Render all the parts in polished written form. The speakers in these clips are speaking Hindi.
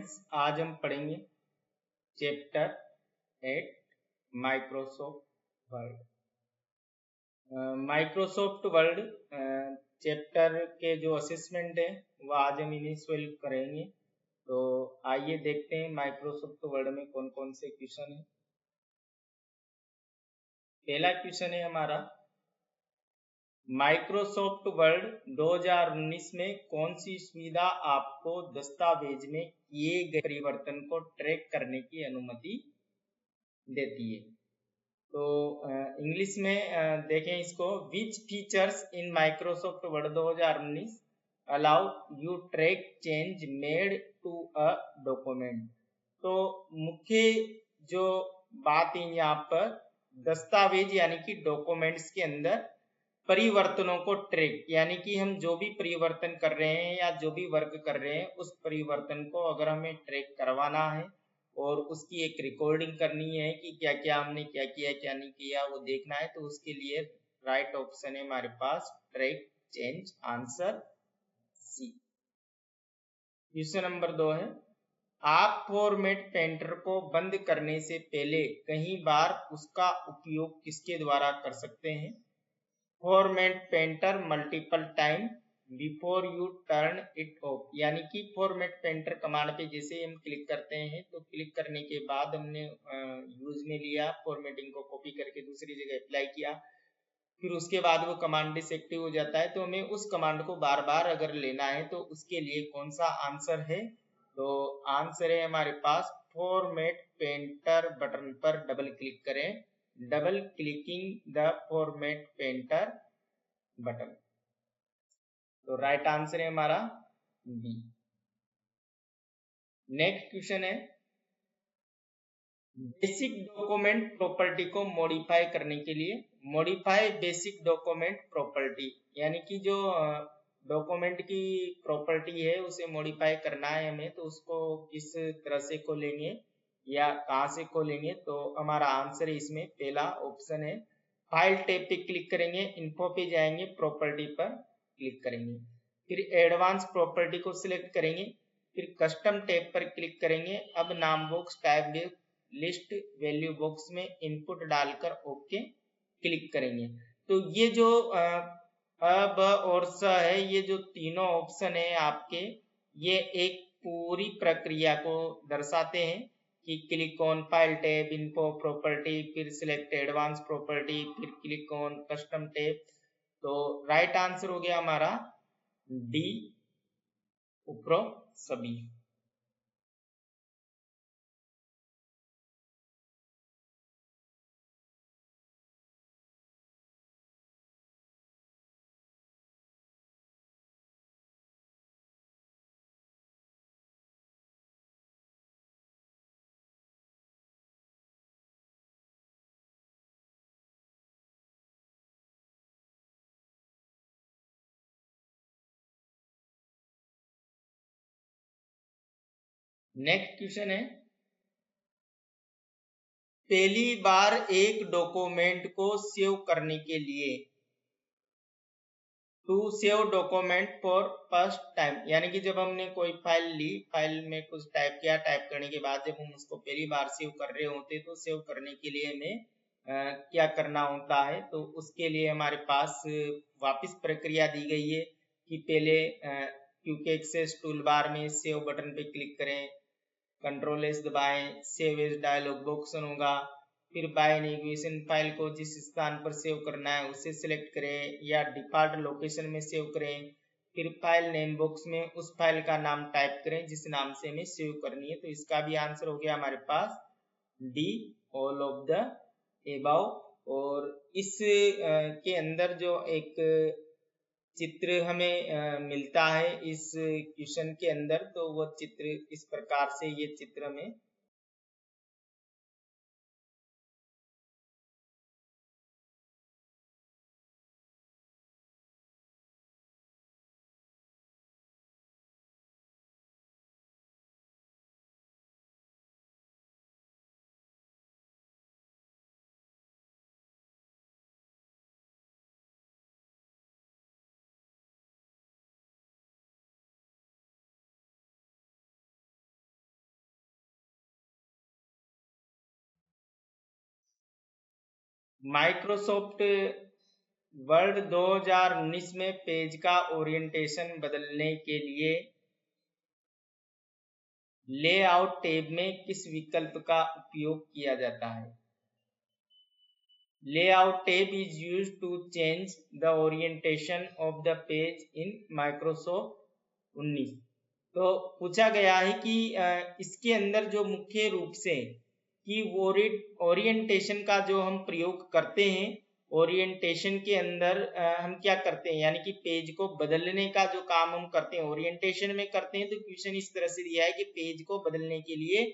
स्टूडेंट्स, आज हम पढ़ेंगे chapter 8 Microsoft word. Microsoft word chapter के जो असेसमेंट है वो आज हम इन्हीं सॉल्व करेंगे। तो आइए देखते हैं माइक्रोसॉफ्ट वर्ड में कौन कौन से क्वेश्चन है। पहला क्वेश्चन है हमारा, माइक्रोसॉफ्ट वर्ड 2019 में कौन सी सुविधा आपको दस्तावेज में किए गए परिवर्तन को ट्रैक करने की अनुमति देती है। तो इंग्लिश में देखें इसको, which features in Microsoft Word 2019 allow you track change made to a document. तो मुख्य जो बात है यहाँ पर, दस्तावेज यानी कि डॉक्यूमेंट्स के अंदर परिवर्तनों को ट्रैक, यानी कि हम जो भी परिवर्तन कर रहे हैं या जो भी वर्क कर रहे हैं उस परिवर्तन को अगर हमें ट्रैक करवाना है और उसकी एक रिकॉर्डिंग करनी है कि क्या क्या हमने क्या किया क्या नहीं किया वो देखना है, तो उसके लिए राइट ऑप्शन है हमारे पास track change, answer C. Question number 2 है, आप फॉर्मेट पेंटर को बंद करने से पहले कई बार उसका उपयोग किसके द्वारा कर सकते हैं। Format painter multiple time before U turn it of, यानी कि फॉर्मेट पेंटर कमांड पे जैसे हम क्लिक करते हैं तो क्लिक करने के बाद हमने यूज में लिया, फॉर्मेटिंग को कॉपी करके दूसरी जगह अप्लाई किया, फिर उसके बाद वो कमांड डिसएक्टिव हो जाता है, तो हमें उस कमांड को बार बार अगर लेना है तो उसके लिए कौन सा आंसर है। तो आंसर है हमारे पास फॉर्मेट पेंटर बटन पर डबल क्लिक करें, double clicking the format painter button. तो राइट आंसर है हमारा बी। नेक्स्ट क्वेश्चन है, बेसिक डॉक्यूमेंट प्रॉपर्टी को मॉडिफाई करने के लिए, मॉडिफाई बेसिक डॉक्यूमेंट प्रॉपर्टी, यानी कि जो डॉक्यूमेंट की प्रॉपर्टी है उसे मॉडिफाई करना है हमें, तो उसको किस तरह से खोलेंगे या कहाँ से खोलेंगे। तो हमारा आंसर इसमें पहला ऑप्शन है, फाइल टैब पे क्लिक करेंगे, इन्फो पे जाएंगे, प्रॉपर्टी पर क्लिक करेंगे, फिर एडवांस प्रॉपर्टी को सिलेक्ट करेंगे, फिर कस्टम टैब पर क्लिक करेंगे। अब नाम box type least value box में इनपुट डालकर ओके क्लिक करेंगे। तो ये जो अब और स है, ये जो तीनों ऑप्शन है आपके, ये एक पूरी प्रक्रिया को दर्शाते हैं कि click on file tab, info, property, फिर सिलेक्ट एडवांस प्रॉपर्टी, फिर क्लिक ऑन कस्टम टैब। तो राइट आंसर हो गया हमारा डी, उपरोक्त सभी। नेक्स्ट क्वेश्चन है, पहली बार एक डॉक्यूमेंट को सेव करने के लिए, to save document for first time, यानी कि जब हमने कोई फाइल ली, फाइल में कुछ टाइप किया, टाइप करने के बाद जब हम उसको पहली बार सेव कर रहे होते तो सेव करने के लिए हमें क्या करना होता है। तो उसके लिए हमारे पास वापस प्रक्रिया दी गई है कि पहले क्विक एक्सेस टूल बार में सेव बटन पे क्लिक करें, कंट्रोल एस दबाएं, सेव एज डायलॉग बॉक्स होगा, फिर बाय नेविगेशन फाइल को जिस स्थान पर सेव करना है उसे सिलेक्ट करें या डिफॉल्ट लोकेशन में सेव करें, फिर फाइल नेम बॉक्स में उस फाइल का नाम टाइप करें जिस नाम से हमें सेव करनी है। तो इसका भी आंसर हो गया हमारे पास D, all of the above. और इस के अंदर जो एक चित्र हमें मिलता है इस क्वेश्चन के अंदर, तो वो चित्र इस प्रकार से, ये चित्र में माइक्रोसॉफ्ट वर्ड 2019 में पेज का ओरिएंटेशन बदलने के लिए लेआउट टैब में किस विकल्प का उपयोग किया जाता है? Layout tab is used to change the orientation of the page in Microsoft 19। तो पूछा गया है कि इसके अंदर जो मुख्य रूप से कि ओरिएंटेशन का जो हम प्रयोग करते हैं, ओरिएंटेशन के अंदर हम क्या करते हैं, यानी कि पेज को बदलने का जो काम हम करते हैं ओरिएंटेशन में करते हैं। तो क्वेश्चन इस तरह से दिया है कि पेज को बदलने के लिए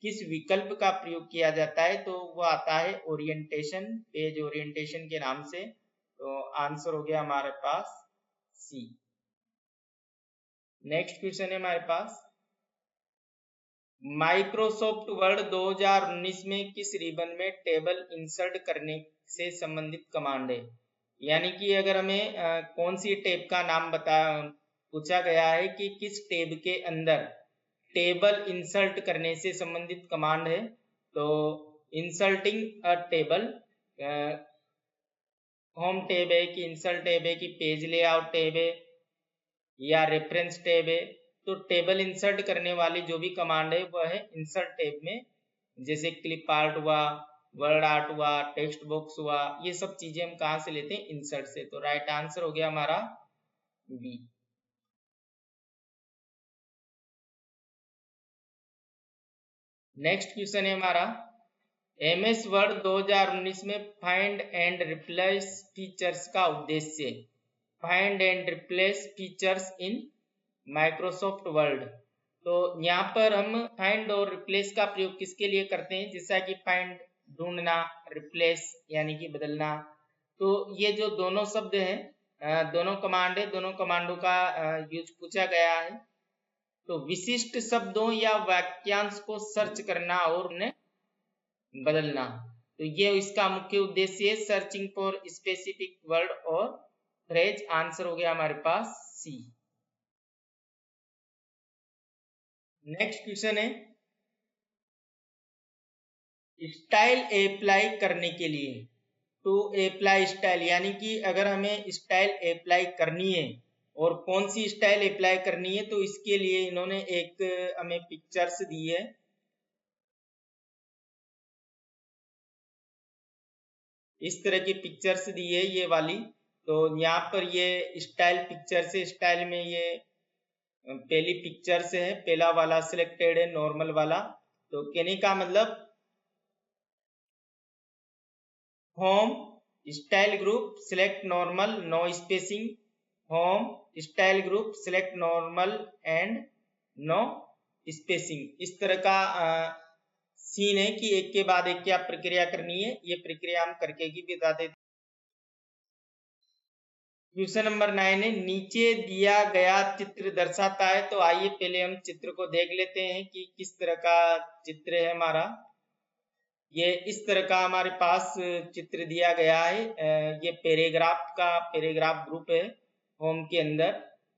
किस विकल्प का प्रयोग किया जाता है, तो वो आता है ओरिएंटेशन, पेज ओरिएंटेशन के नाम से। तो आंसर हो गया हमारे पास सी। नेक्स्ट क्वेश्चन है हमारे पास, माइक्रोसॉफ्ट वर्ड 2019 में किस रिबन में टेबल इंसर्ट करने से संबंधित कमांड है? यानी कि अगर हमें कौन सी टेब का नाम पूछा गया है कि किस टेब के अंदर टेबल इंसर्ट करने से संबंधित कमांड है। तो इंसर्टिंग अ टेबल, होम टैब है कि इंसर्ट टैब है कि पेज लेआउट टैब है या रेफरेंस टैब है। तो टेबल इंसर्ट करने वाली जो भी कमांड है वह है इंसर्ट टैब में, जैसे क्लिप आर्ट हुआ, वर्ड आर्ट हुआ, टेक्स्ट बॉक्स हुआ, ये सब चीजें हम कहाँ से लेते हैं? इंसर्ट से। तो राइट आंसर हो गया हमारा बी। नेक्स्ट क्वेश्चन है हमारा, एमएस वर्ड 2019 में फाइंड एंड रिप्लेस फीचर्स का उद्देश्य। Find and replace features in Microsoft word. तो यहाँ पर हम फाइंड और रिप्लेस का प्रयोग किसके लिए करते हैं? जैसा कि फाइंड ढूंढना, रिप्लेस यानी कि बदलना। तो ये जो दोनों शब्द हैं, दोनों कमांड है, दोनों कमांडों का यूज पूछा गया है। तो विशिष्ट शब्दों या वाक्यांश को सर्च करना और उन्हें बदलना। तो ये इसका मुख्य उद्देश्य है, सर्चिंग फॉर स्पेसिफिक वर्ड और फ्रेज। आंसर हो गया हमारे पास सी। नेक्स्ट क्वेश्चन है, स्टाइल अप्लाई करने के लिए। टू अप्लाई स्टाइल, यानी कि अगर हमें स्टाइल अप्लाई करनी है और कौन सी स्टाइल अप्लाई करनी है, तो इसके लिए इन्होंने एक हमें पिक्चर्स दी है। इस तरह की पिक्चर्स दी है ये वाली। तो यहाँ पर ये स्टाइल पिक्चर से, स्टाइल में ये पहली पिक्चर से है, पहला वाला सिलेक्टेड है, नॉर्मल वाला। तो कहने का मतलब, home style group select normal no spacing, home style group select normal and no spacing. इस तरह का सीन है कि एक के बाद एक क्या प्रक्रिया करनी है, ये प्रक्रिया हम करके भी बता देते। क्वेश्चन नंबर 9 है, नीचे दिया गया चित्र दर्शाता है। तो आइए पहले हम चित्र को देख लेते हैं कि किस तरह का चित्र है हमारा। ये इस तरह का हमारे पास चित्र दिया गया है। ये पैराग्राफ ग्रुप है होम के अंदर।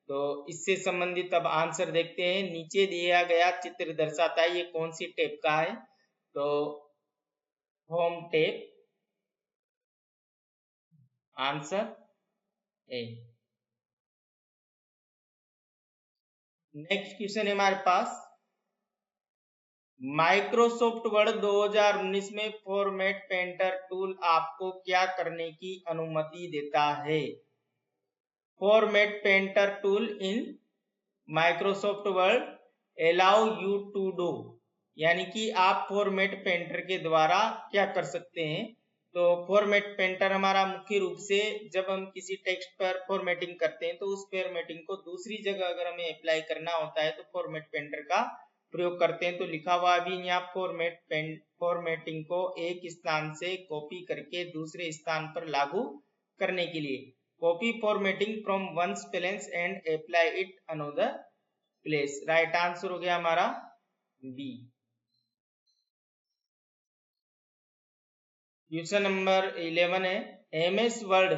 तो इससे संबंधित अब आंसर देखते हैं। नीचे दिया गया चित्र दर्शाता है, ये कौन सी टैब का है? तो home tab. Answer A. Next question है हमारे पास, माइक्रोसॉफ्ट वर्ड 2019 में फॉर्मेट पेंटर टूल आपको क्या करने की अनुमति देता है? Format painter tool in Microsoft Word allow you to do, यानी कि आप फॉर्मेट पेंटर के द्वारा क्या कर सकते हैं? तो फॉर्मेट पेंटर हमारा मुख्य रूप से जब हम किसी टेक्स्ट पर फॉर्मेटिंग करते हैं, तो उस फॉर्मेटिंग को दूसरी जगह अगर हमें अप्लाई करना होता है तो फॉर्मेट पेंटर का प्रयोग करते हैं। तो लिखा हुआ भी यहाँ फॉर्मेटिंग को एक स्थान से कॉपी करके दूसरे स्थान पर लागू करने के लिए, copy formatting from ones place and apply it another place. Right answer हो गया हमारा बी। क्वेश्चन नंबर 11 है, एमएस वर्ड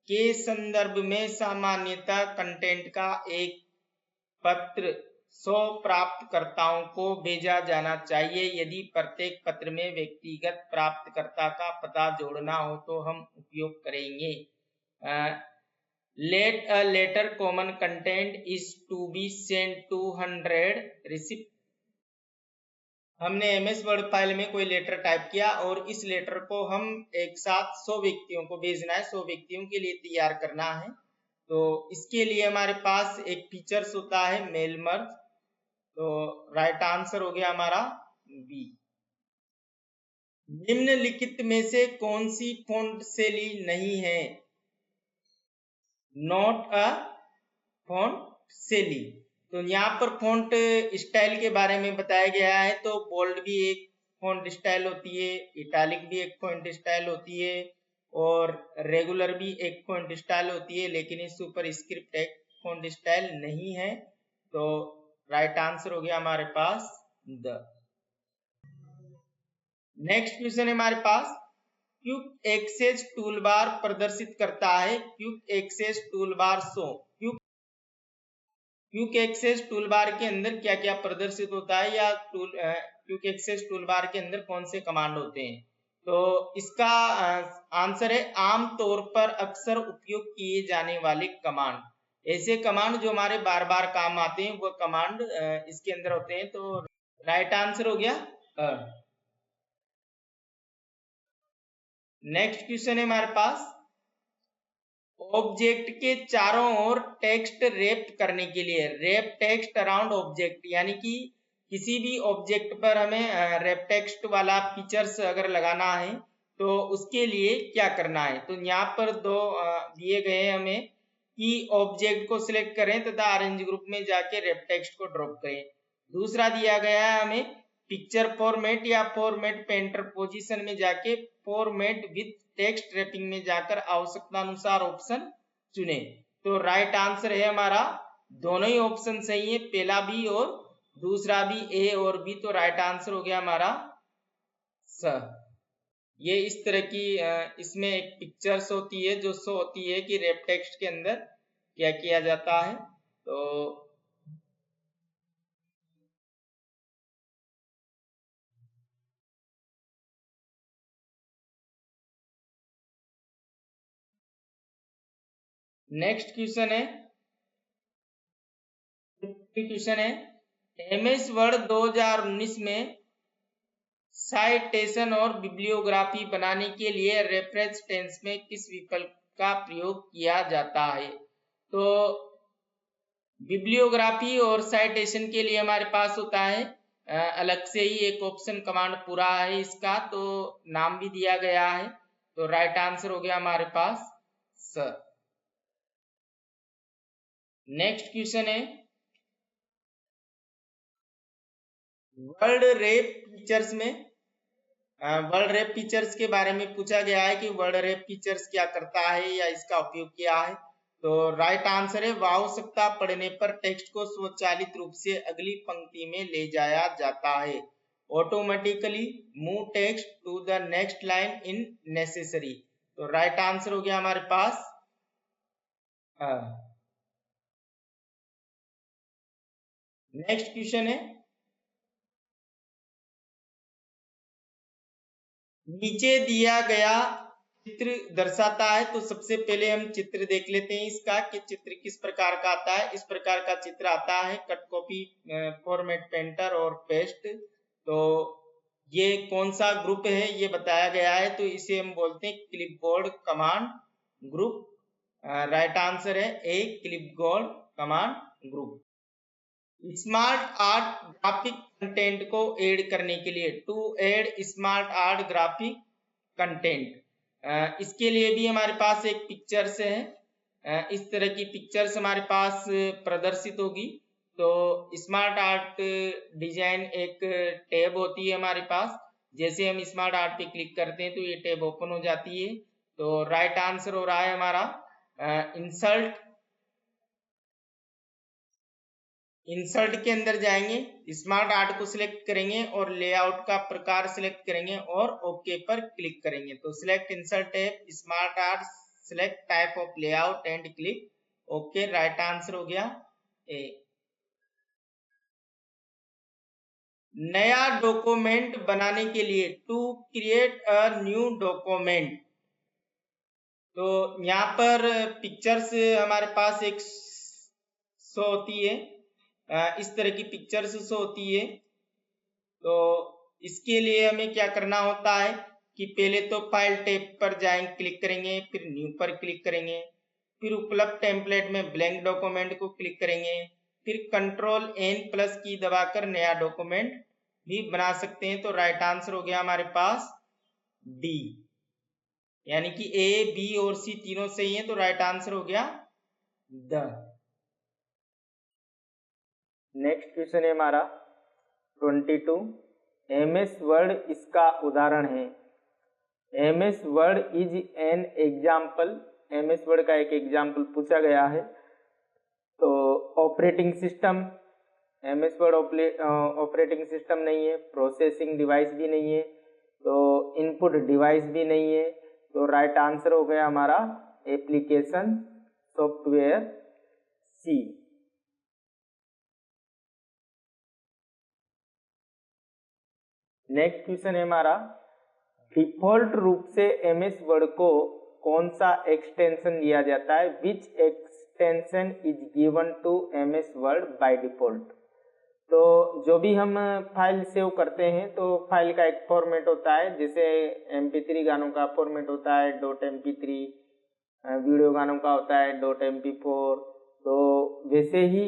के संदर्भ में सामान्यतः कंटेंट का एक पत्र 100 प्राप्तकर्ताओं को भेजा जाना चाहिए। यदि प्रत्येक पत्र में व्यक्तिगत प्राप्तकर्ता का पता जोड़ना हो तो हम उपयोग करेंगे let a letter common content is to be sent to 100 receipt। हमने MS वर्ड फाइल में कोई लेटर टाइप किया और इस लेटर को हम एक साथ 100 व्यक्तियों को भेजना है, 100 व्यक्तियों के लिए तैयार करना है। तो इसके लिए हमारे पास एक फीचर्स होता है मेल मर्ज। तो राइट आंसर हो गया हमारा बी। निम्नलिखित में से कौन सी फॉन्ट शैली नहीं है? नॉट अ फॉन्ट शैली। तो यहाँ पर फॉन्ट स्टाइल के बारे में बताया गया है। तो बोल्ड भी एक फॉन्ट स्टाइल होती है, इटैलिक भी एक फॉन्ट स्टाइल होती है और रेगुलर भी एक फॉन्ट स्टाइल होती है, लेकिन इस सुपर स्क्रिप्ट एक फॉन्ट स्टाइल नहीं है। तो राइट आंसर हो गया हमारे पास द। नेक्स्ट क्वेश्चन है हमारे पास, क्विक एक्सेस टूलबार प्रदर्शित करता है। Quick access toolbar show. Quick access toolbar के अंदर क्या क्या प्रदर्शित होता है या क्विक एक्सेस टूलबार के अंदर कौन से कमांड होते हैं? तो इसका आंसर है आमतौर पर अक्सर उपयोग किए जाने वाले कमांड। ऐसे कमांड जो हमारे बार बार काम आते हैं वो कमांड इसके अंदर होते हैं। तो राइट आंसर हो गया। नेक्स्ट क्वेश्चन है हमारे पास, ऑब्जेक्ट के चारों ओर टेक्स्ट रैप करने के लिए, रैप टेक्स्ट अराउंड ऑब्जेक्ट, यानी कि किसी भी ऑब्जेक्ट पर हमें रैप टेक्स्ट वाला फीचर्स अगर लगाना है तो उसके लिए क्या करना है? तो यहाँ पर दो दिए गए हैं हमें कि ऑब्जेक्ट को सिलेक्ट करें तथा अरेंज ग्रुप में जाके रैप टेक्स्ट को ड्रॉप करें। दूसरा दिया गया है हमें पिक्चर फॉर्मेट या फॉर्मेट पेंटर पोजीशन में जाके फॉर्मेट विथ टेक्स्ट रैपिंग में जाकर आवश्यकता अनुसार ऑप्शन चुने। तो राइट आंसर है हमारा दोनों ही ऑप्शन सही है, पहला भी और दूसरा भी, ए और बी। तो राइट आंसर हो गया हमारा स। ये इस तरह की इसमें एक पिक्चर्स होती है जो शो होती है कि रैप टेक्स्ट के अंदर क्या किया जाता है। तो नेक्स्ट क्वेश्चन है MS वर्ड 2019 में साइटेशन और बिब्लियोग्राफी बनाने के लिए रेफरेंस टेंस में किस विकल्प का प्रयोग किया जाता है? तो बिब्लियोग्राफी और साइटेशन के लिए हमारे पास होता है अलग से ही एक ऑप्शन कमांड पूरा है इसका, तो नाम भी दिया गया है। तो राइट आंसर हो गया हमारे पास स। नेक्स्ट क्वेश्चन है, वर्ल्ड रैप फीचर्स में वर्ल्ड रैप फीचर्स के बारे में पूछा गया है कि वर्ल्ड रैप फीचर्स क्या करता है या इसका उपयोग क्या है। तो राइट आंसर है आवश्यकता पड़ने पर टेक्स्ट को स्वचालित रूप से अगली पंक्ति में ले जाया जाता है। Automatically move text to the next line in necessary. तो राइट आंसर हो गया हमारे पास नेक्स्ट क्वेश्चन है, नीचे दिया गया चित्र दर्शाता है। तो सबसे पहले हम चित्र देख लेते हैं इसका कि चित्र किस प्रकार का आता है। इस प्रकार का चित्र आता है कट कॉपी फॉर्मेट पेंटर और पेस्ट। तो ये कौन सा ग्रुप है ये बताया गया है, तो इसे हम बोलते हैं clipboard command group. Right answer है A clipboard command group. Smart art graphic content को ऐड करने के लिए, to add smart art graphic content, इसके लिए भी हमारे पास एक पिक्चर्स है। इस तरह की पिक्चर्स हमारे पास प्रदर्शित होगी। तो स्मार्ट आर्ट डिजाइन एक टैब होती है हमारे पास, जैसे हम स्मार्ट आर्ट पे क्लिक करते हैं तो ये टैब ओपन हो जाती है। तो राइट आंसर हो रहा है हमारा इंसर्ट के अंदर जाएंगे, स्मार्ट आर्ट को सिलेक्ट करेंगे और लेआउट का प्रकार सिलेक्ट करेंगे और ओके पर क्लिक करेंगे। तो select insert tab, smart art, select type of layout and click okay. Right answer हो गया ए। नया डॉक्यूमेंट बनाने के लिए, to create a new document, तो यहाँ पर पिक्चर्स हमारे पास एक शो होती है, इस तरह की पिक्चर्स शो होती है। तो इसके लिए हमें क्या करना होता है कि पहले तो फाइल टैब पर जाएंगे, क्लिक करेंगे, फिर न्यू पर क्लिक करेंगे, फिर उपलब्ध टेम्पलेट में ब्लैंक डॉक्यूमेंट को क्लिक करेंगे, फिर कंट्रोल एन प्लस की दबाकर नया डॉक्यूमेंट भी बना सकते हैं। तो राइट आंसर हो गया हमारे पास डी, यानी कि ए, बी और सी तीनों सही है, तो राइट आंसर हो गया द। नेक्स्ट क्वेश्चन है हमारा 22, MS वर्ड इसका उदाहरण है। MS word is an example, MS word का एक एग्जाम्पल पूछा गया है। तो operating system, MS word operating system नहीं है, प्रोसेसिंग डिवाइस भी नहीं है, तो इनपुट डिवाइस भी नहीं है, तो राइट आंसर हो गया हमारा application software C. Next question है हमारा, डिफॉल्ट रूप से MS वर्ड को कौन सा एक्सटेंशन दिया जाता है? Which extension is given to MS Word by default? तो जो भी हम फाइल सेव करते हैं तो फाइल का एक फॉर्मेट होता है, जैसे MP3 गानों का फॉर्मेट होता है .mp3, वीडियो गानों का होता है .mp4, तो वैसे ही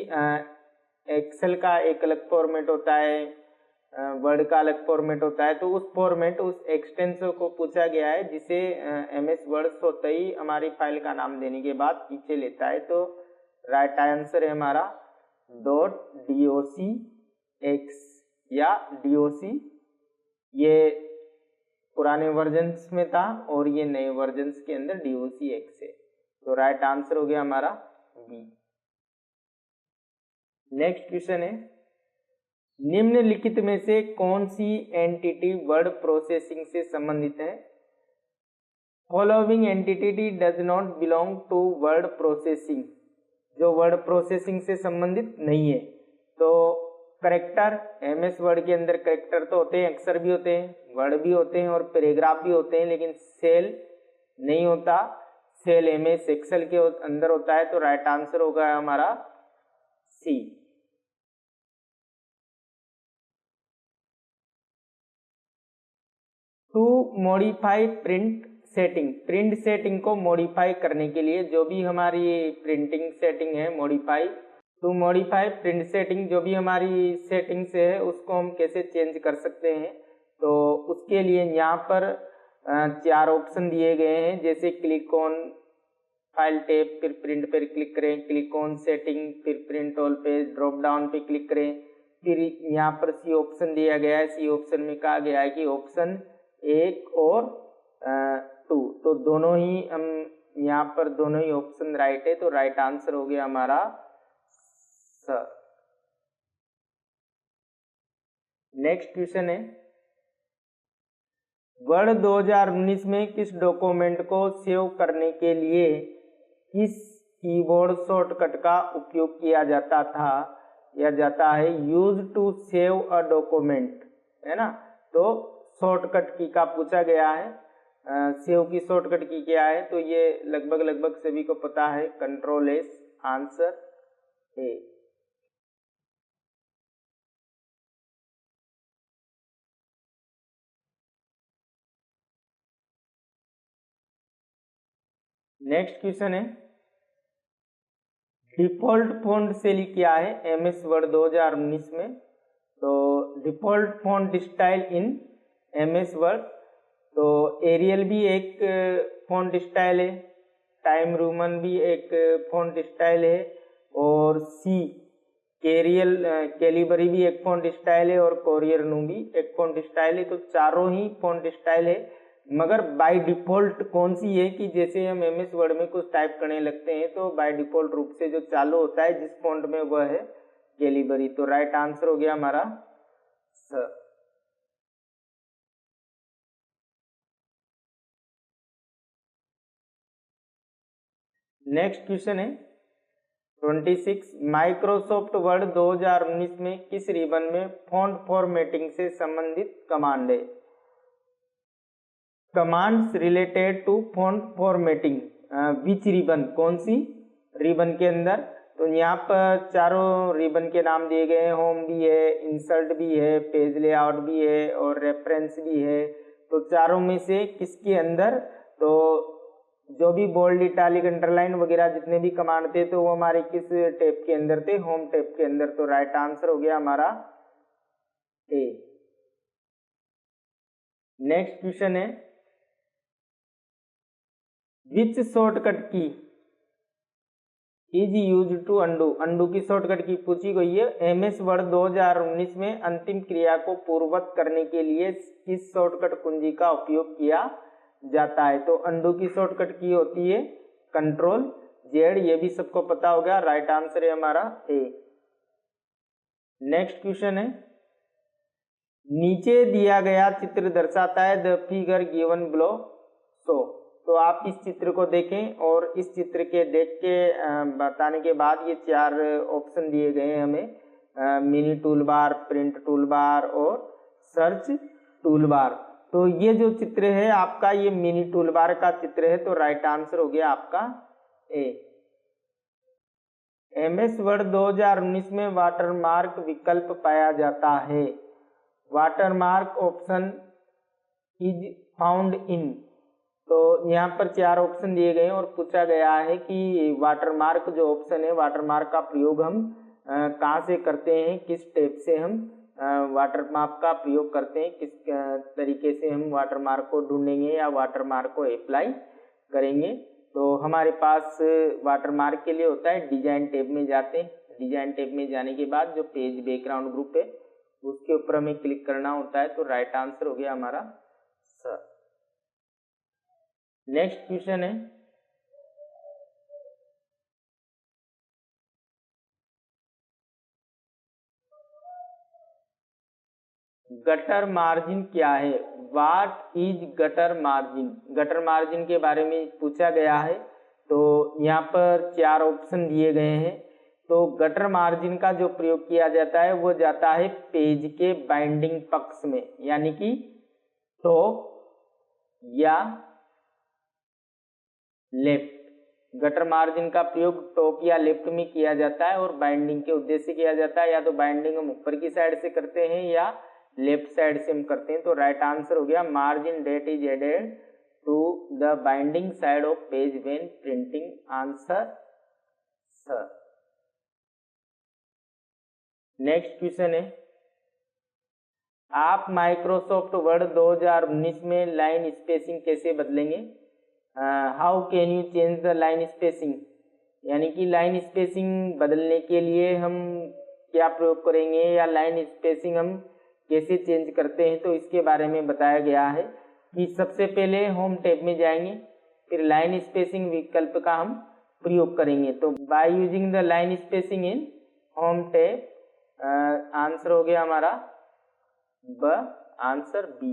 एक्सेल का एक अलग फॉर्मेट होता है, वर्ड का अलग फॉर्मेट होता है। तो उस फॉर्मेट, उस एक्सटेंशन को पूछा गया है जिसे MS वर्ड होते ही हमारी फाइल का नाम देने के बाद पीछे लेता है। तो राइट आंसर है हमारा .docx या doc। ये पुराने वर्जन्स में था और ये नए वर्जन्स के अंदर docx है, तो राइट आंसर हो गया हमारा बी। नेक्स्ट क्वेश्चन है, निम्नलिखित में से कौन सी एंटिटी वर्ड प्रोसेसिंग से संबंधित है? Following entity does not belong to word processing, जो वर्ड प्रोसेसिंग से संबंधित नहीं है। तो करेक्टर, MS वर्ड के अंदर करेक्टर तो होते हैं, अक्षर भी होते हैं, वर्ड भी होते हैं और पैराग्राफ भी होते हैं, लेकिन सेल नहीं होता। सेल MS एक्सेल के अंदर होता है, तो राइट आंसर होगा हमारा सी। To modify print setting, print setting को मॉडिफाई करने के लिए जो भी हमारी प्रिंटिंग सेटिंग है, modify, to modify print setting, जो भी हमारी सेटिंग्स है उसको हम कैसे चेंज कर सकते हैं? तो उसके लिए यहाँ पर 4 ऑप्शन दिए गए हैं, जैसे क्लिक ऑन फाइल टैब, फिर प्रिंट पर क्लिक करें, क्लिक ऑन सेटिंग, फिर प्रिंट ऑल पे ड्रॉप डाउन पे क्लिक करें, फिर यहाँ पर सी ऑप्शन दिया गया है। सी ऑप्शन में कहा गया है कि ऑप्शन 1 और 2, तो दोनों ही हम यहाँ पर दोनों ही ऑप्शन राइट है, तो राइट आंसर हो गया हमारा सर। नेक्स्ट क्वेश्चन है, वर्ड 2019 में किस डॉक्यूमेंट को सेव करने के लिए किस कीबोर्ड शॉर्टकट का उपयोग किया जाता था या जाता है? Use to save a document, है ना। तो शॉर्टकट की का पूछा गया है, सेव की शॉर्टकट की क्या है? तो ये लगभग सभी को पता है, control S, answer A. Next question है, डिफॉल्ट फॉन्ट शैली क्या है MS वर्ड 2019 में? तो default font style in MS word, तो एरियल भी एक फॉन्ट स्टाइल है, टाइम रोमन भी एक फॉन्ट स्टाइल है, और सी कैरियल कैलिबरी भी एक फॉन्ट स्टाइल है, और कोरियर नु भी एक फॉन्ट स्टाइल है। तो चारों ही फॉन्ट स्टाइल है, मगर बाय डिफॉल्ट कौन सी है कि जैसे हम MS वर्ड में कुछ टाइप करने लगते हैं तो बाय डिफॉल्ट रूप से जो चालू होता है जिस फॉन्ट में, वह है कैलिबरी। तो राइट आंसर हो गया हमारा सर। नेक्स्ट क्वेश्चन है, 26 माइक्रोसॉफ्ट वर्ड 2019 में किस रिबन में फॉन्ट फॉर्मेटिंग से संबंधित कमांड है? Commands related to font formatting which ribbon, कौन सी रिबन के अंदर? तो यहाँ पर चारों रिबन के नाम दिए गए हैं, होम भी है, इंसर्ट भी है, पेज लेआउट भी है और रेफरेंस भी है। तो चारों में से किसके अंदर? तो जो भी बोल्ड, इटालिक, अंडरलाइन वगैरह जितने भी कमांड थे तो वो हमारे किस टैब के अंदर थे? होम टैब के अंदर। तो राइट आंसर हो गया हमारा ए। नेक्स्ट क्वेश्चन है which shortcut key is use to undo. Undo की शॉर्टकट की पूछी गई है। एमएस वर्ड 2019 में अंतिम क्रिया को पूर्ववत करने के लिए किस शॉर्टकट कुंजी का उपयोग किया जाता है? तो अंडू की शॉर्टकट की होती है कंट्रोल जेड, ये भी सबको पता होगा। राइट आंसर है हमारा ए। नेक्स्ट क्वेश्चन है नीचे दिया गया चित्र दर्शाता है the figure given below shows. तो आप इस चित्र को देखें और इस चित्र के देख के बताने के बाद ये चार ऑप्शन दिए गए हैं हमें, mini tool bar, print tool bar और सर्च टूल बार। तो ये जो चित्र है आपका, ये मिनी टूल बार का चित्र है। तो राइट आंसर हो गया आपका ए। एमएस वर्ड 2019 में वाटरमार्क विकल्प पाया जाता है। Watermark option is found in. तो यहाँ पर चार ऑप्शन दिए गए हैं और पूछा गया है कि वाटरमार्क जो ऑप्शन है, वाटरमार्क का प्रयोग हम कहाँ से करते हैं, किस टेप से हम वाटरमार्क का प्रयोग करते हैं, किस तरीके से हम वाटरमार्क को ढूंढेंगे या वाटरमार्क को अप्लाई करेंगे। तो हमारे पास वाटरमार्क के लिए होता है डिजाइन टैब में जाते हैं। डिजाइन टैब में जाने के बाद जो पेज बैकग्राउंड ग्रुप है उसके ऊपर हमें क्लिक करना होता है। तो राइट आंसर हो गया हमारा सर। नेक्स्ट क्वेश्चन है गटर मार्जिन क्या है? What is gutter margin? Gutter margin के बारे में पूछा गया है। तो यहाँ पर चार ऑप्शन दिए गए हैं। तो गटर मार्जिन का जो प्रयोग किया जाता है वो जाता है पेज के बाइंडिंग पक्ष में, यानी कि टॉप या लेफ्ट। गटर मार्जिन का प्रयोग टॉप या लेफ्ट में किया जाता है और बाइंडिंग के उद्देश्य से किया जाता है। या तो बाइंडिंग हम ऊपर की साइड से करते हैं या लेफ्ट साइड से हम करते हैं। तो राइट आंसर हो गया margin that is added to the binding side of page when printing. Answer sir. Next question है आप माइक्रोसॉफ्ट वर्ड 2019 में लाइन स्पेसिंग कैसे बदलेंगे? How can you change the line spacing, यानी कि लाइन स्पेसिंग बदलने के लिए हम क्या प्रयोग करेंगे या लाइन स्पेसिंग हम कैसे चेंज करते हैं। तो इसके बारे में बताया गया है कि सबसे पहले होम टैब में जाएंगे, फिर लाइन स्पेसिंग विकल्प का हम प्रयोग करेंगे। तो by using the line spacing in home tab, answer हो गया हमारा ब, आंसर बी।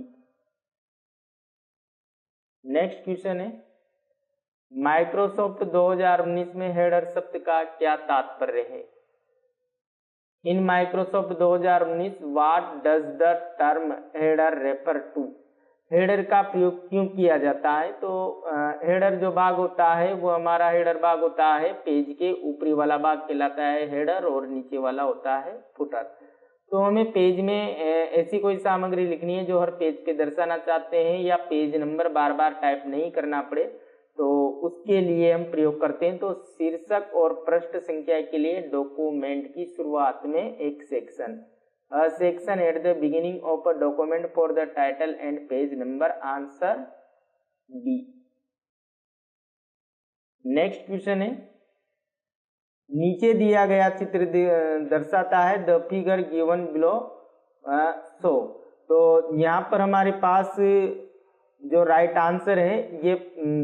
नेक्स्ट क्वेश्चन है माइक्रोसॉफ्ट 2019 में हेडर शब्द का क्या तात्पर्य है? In Microsoft 2019 what does the term header refer to? Header का प्रयोग क्यों किया जाता है? तो हेडर जो भाग होता है वो हमारा हेडर भाग होता है पेज के ऊपरी वाला भाग कहलाता है हेडर और नीचे वाला होता है फुटर। तो हमें पेज में ऐसी कोई सामग्री लिखनी है जो हर पेज पे दर्शाना चाहते हैं या पेज नंबर बार बार टाइप नहीं करना पड़े, तो उसके लिए हम प्रयोग करते हैं। तो शीर्षक और पृष्ठ संख्या के लिए डॉक्यूमेंट की शुरुआत में एक section, a section at the beginning of a document for the title and page number. Answer B. Next question है नीचे दिया गया चित्र दर्शाता है the figure given below shows. तो यहाँ पर हमारे पास जो राइट आंसर है ये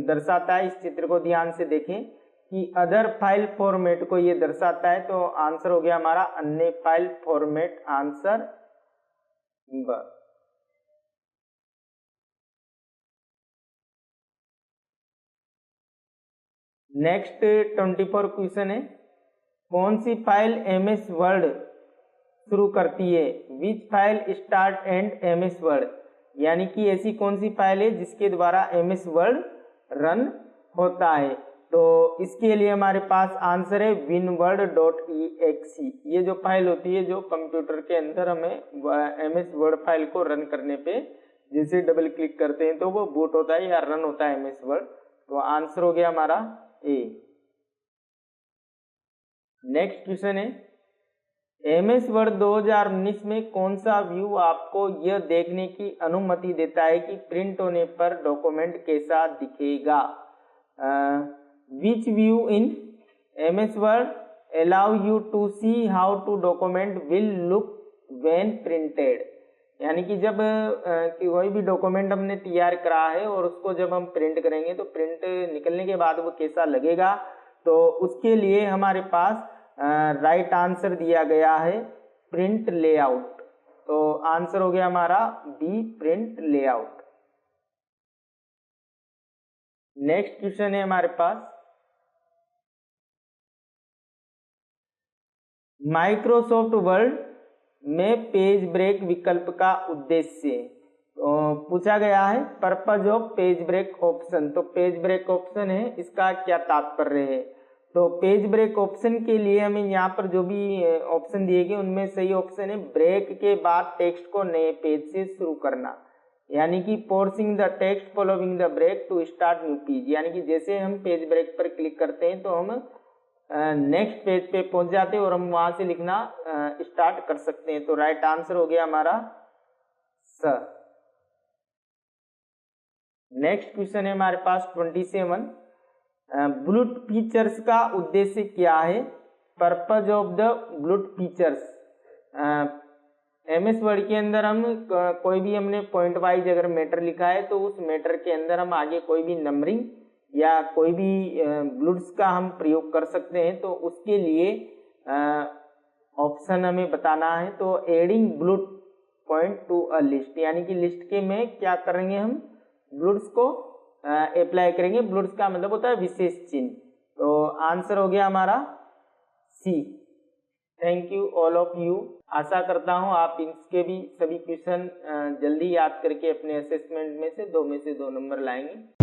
दर्शाता है, इस चित्र को ध्यान से देखें कि अदर फाइल फॉर्मेट को ये दर्शाता है। तो आंसर हो गया हमारा अन्य फाइल फॉर्मेट, आंसर ब। नेक्स्ट 24 क्वेश्चन है कौन सी फाइल एमएस वर्ड शुरू करती है? Which file start and MS Word, यानी कि ऐसी कौन सी फाइल है जिसके द्वारा एमएस वर्ड रन होता है? तो इसके लिए हमारे पास आंसर है winword.exe। ये जो फाइल होती है जो कंप्यूटर के अंदर हमें एमएस वर्ड फाइल को रन करने पे जैसे डबल क्लिक करते हैं तो वो बूट होता है या रन होता है एमएस वर्ड। तो आंसर हो गया हमारा ए। नेक्स्ट क्वेश्चन है, एमएस वर्ड 2019 में कौन सा व्यू आपको यह देखने की अनुमति देता है कि प्रिंट होने पर डॉक्यूमेंट कैसा दिखेगा? Which view in MS Word allow you to see how to document will look when printed, यानी कि जब कोई भी डॉक्यूमेंट हमने तैयार करा है और उसको जब हम प्रिंट करेंगे तो प्रिंट निकलने के बाद वो कैसा लगेगा, तो उसके लिए हमारे पास राइट आंसर दिया गया है प्रिंट लेआउट। तो आंसर हो गया हमारा B, print layout. Next question है हमारे पास, माइक्रोसॉफ्ट वर्ड में पेज ब्रेक विकल्प का उद्देश्य पूछा गया है, purpose of page break option. तो पेज ब्रेक ऑप्शन है, इसका क्या तात्पर्य है? तो पेज ब्रेक ऑप्शन के लिए हमें यहाँ पर जो भी ऑप्शन दिए गए उनमें सही ऑप्शन है ब्रेक के बाद टेक्स्ट को नए पेज से शुरू करना, यानी कि forcing the text following the break to start new page, यानी कि जैसे हम पेज ब्रेक पर क्लिक करते हैं तो हम नेक्स्ट पेज पे पहुंच जाते हैं और हम वहां से लिखना स्टार्ट कर सकते हैं। तो राइट आंसर हो गया हमारा स। नेक्स्ट क्वेश्चन है हमारे पास 27, ब्लूट फीचर्स का उद्देश्य क्या है? Purpose of the bullet features. MS Word के अंदर हम कोई भी हमने पॉइंट वाइज अगर मैटर लिखा है तो उस मैटर के अंदर हम आगे कोई भी नंबरिंग या कोई भी ब्लूट्स का हम प्रयोग कर सकते हैं। तो उसके लिए ऑप्शन हमें बताना है। तो adding bullet point to a list, यानी कि लिस्ट के में क्या करेंगे हम ब्लूट्स को अप्लाई करेंगे। ब्लूट्स का मतलब होता है विशेष चिन्ह। तो आंसर हो गया हमारा सी। Thank you all of you. आशा करता हूं आप इसके भी सभी क्वेश्चन जल्दी याद करके अपने असेसमेंट में से 2 में से 2 नंबर लाएंगे।